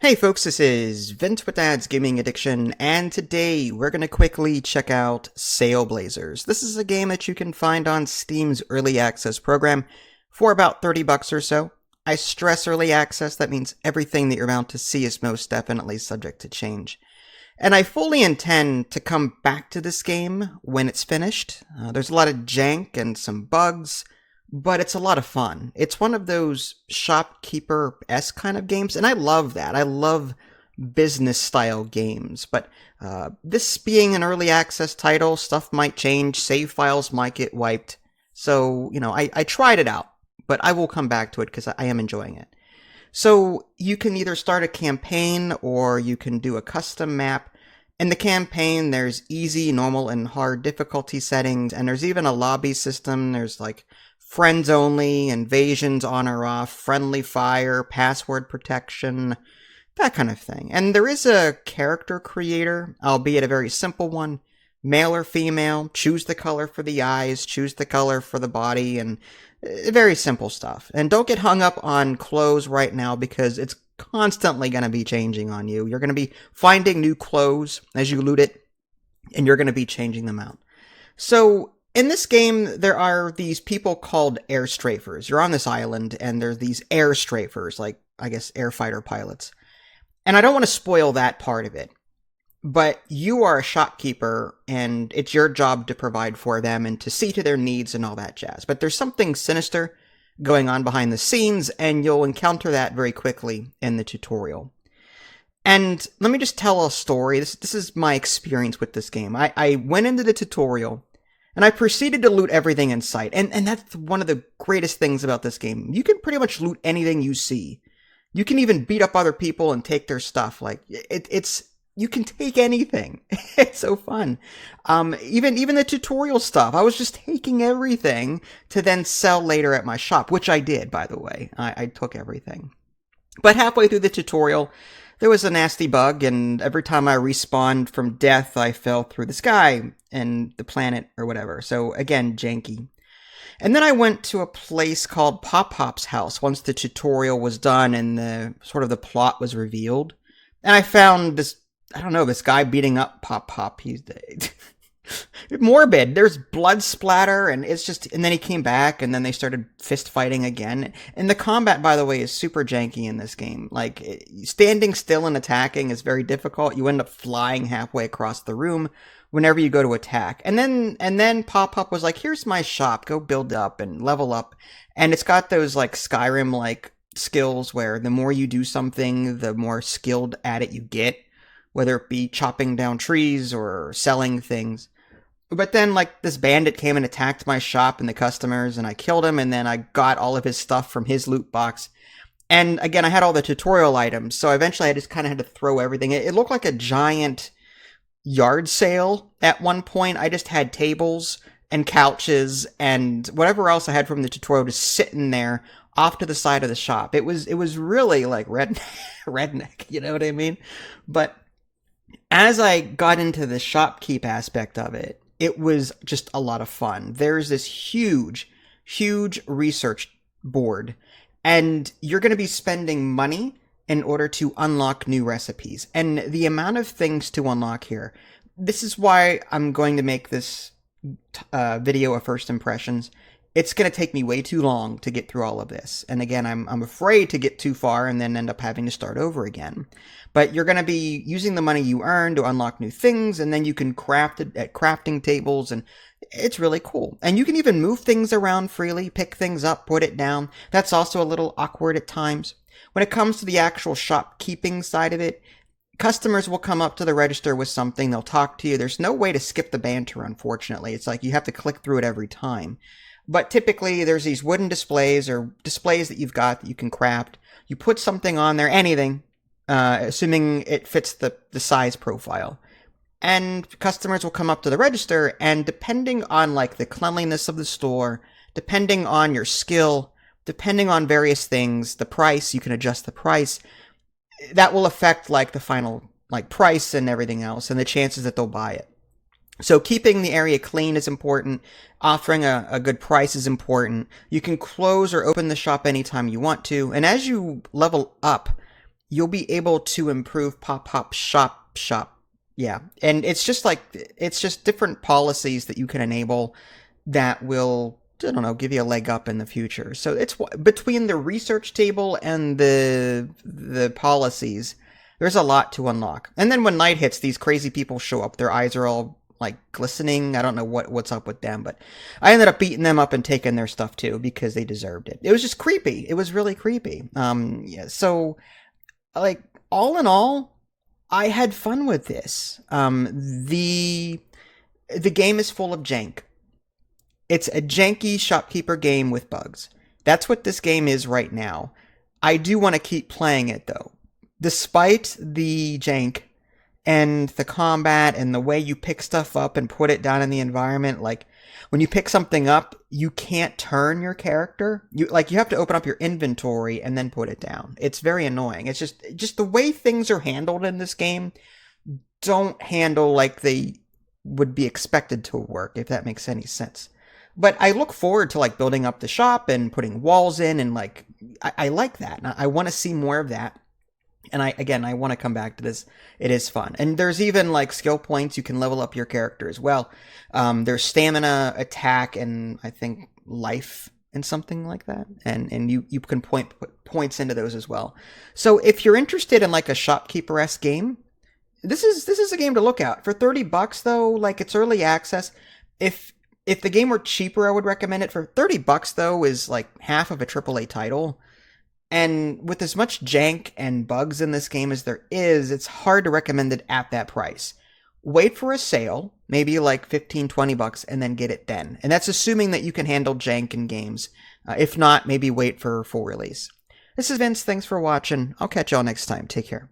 Hey folks, this is Vince with Dad's Gaming Addiction, and today we're going to quickly check out Saleblazers. This is a game that you can find on Steam's Early Access program for about $30 or so. I stress Early Access, that means everything that you're about to see is most definitely subject to change. And I fully intend to come back to this game when it's finished. There's a lot of jank and some bugs, but it's a lot of fun. It's one of those shopkeeper-esque kind of games, and I love that. I love business-style games, but this being an early access title, stuff might change, save files might get wiped. So, I tried it out, but I will come back to it because I am enjoying it. So, you can either start a campaign or you can do a custom map. In the campaign, there's easy, normal, and hard difficulty settings, and there's even a lobby system. There's like friends only, invasions on or off, friendly fire, password protection, that kind of thing. And there is a character creator, albeit a very simple one, male or female, choose the color for the eyes, choose the color for the body, and very simple stuff. And don't get hung up on clothes right now because it's constantly going to be changing on you. You're going to be finding new clothes as you loot it, and you're going to be changing them out. So, in this game, there are these people called air strafers. You're on this island, and there's these air strafers, like, I guess, air fighter pilots. And I don't want to spoil that part of it, but you are a shopkeeper, and it's your job to provide for them and to see to their needs and all that jazz. But there's something sinister going on behind the scenes, and you'll encounter that very quickly in the tutorial. And let me just tell a story. This is my experience with this game. I went into the tutorial, and I proceeded to loot everything in sight. And that's one of the greatest things about this game. You can pretty much loot anything you see. You can even beat up other people and take their stuff. Like, you can take anything. It's so fun. Even the tutorial stuff. I was just taking everything to then sell later at my shop, which I did, by the way. I took everything. But halfway through the tutorial, there was a nasty bug, and every time I respawned from death, I fell through the sky and the planet or whatever. So again, janky. And then I went to a place called Pop Pop's house once the tutorial was done and the plot was revealed. And I found this guy beating up Pop Pop. He's morbid. There's blood splatter, and and then he came back, and then they started fist fighting again. And the combat, by the way, is super janky in this game. Like, standing still and attacking is very difficult. You end up flying halfway across the room whenever you go to attack. And then Pop Pop was like, here's my shop, go build up and level up. And it's got those like Skyrim like skills where the more you do something, the more skilled at it you get, whether it be chopping down trees or selling things. But then, like, this bandit came and attacked my shop and the customers, and I killed him, and then I got all of his stuff from his loot box. And again, I had all the tutorial items, so eventually I just kind of had to throw everything. It looked like a giant yard sale at one point. I just had tables and couches and whatever else I had from the tutorial just sitting there off to the side of the shop. It was really like redneck, you know what I mean? But as I got into the shopkeep aspect of it, it was just a lot of fun. There's this huge research board, and you're going to be spending money in order to unlock new recipes. And the amount of things to unlock here, this is why I'm going to make this video of first impressions. It's going to take me way too long to get through all of this. And again, I'm afraid to get too far and then end up having to start over again. But you're going to be using the money you earn to unlock new things, and then you can craft it at crafting tables, and it's really cool. And you can even move things around freely, pick things up, put it down. That's also a little awkward at times. When it comes to the actual shopkeeping side of it, customers will come up to the register with something, they'll talk to you. There's no way to skip the banter, unfortunately. It's like you have to click through it every time. But typically, there's these wooden displays or displays that you've got that you can craft. You put something on there, anything, assuming it fits the size profile. And customers will come up to the register, and depending on like the cleanliness of the store, depending on your skill, depending on various things, the price, you can adjust the price. That will affect like the final like price and everything else, and the chances that they'll buy it. So keeping the area clean is important. Offering a good price is important. You can close or open the shop anytime you want to. And as you level up, you'll be able to improve Pop Shop. Yeah. And it's just different policies that you can enable that will, I don't know, give you a leg up in the future. So it's between the research table and the policies, there's a lot to unlock. And then when night hits, these crazy people show up. Their eyes are all like glistening. I don't know what's up with them, but I ended up beating them up and taking their stuff too because they deserved it. It was just creepy. It was really creepy. Yeah, so like all in all, I had fun with this. The game is full of jank. It's a janky shopkeeper game with bugs. That's what this game is right now. I do want to keep playing it though. Despite the jank and the combat and the way you pick stuff up and put it down in the environment, like when you pick something up, you can't turn your character. You have to open up your inventory and then put it down. It's very annoying. It's just the way things are handled in this game don't handle like they would be expected to work, if that makes any sense. But I look forward to like building up the shop and putting walls in, and like I like that. I want to see more of that. And I want to come back to this. It is fun. And there's even like skill points. You can level up your character as well. There's stamina, attack, and I think life and something like that. And you can put points into those as well. So if you're interested in like a shopkeeper-esque game, this is a game to look at. For $30 though, like it's early access. If the game were cheaper, I would recommend it. For $30 though is like half of a AAA title. And with as much jank and bugs in this game as there is, it's hard to recommend it at that price. Wait for a sale, maybe like $15-20, and then get it then. And that's assuming that you can handle jank in games. If not, maybe wait for full release. This is Vince. Thanks for watching. I'll catch y'all next time. Take care.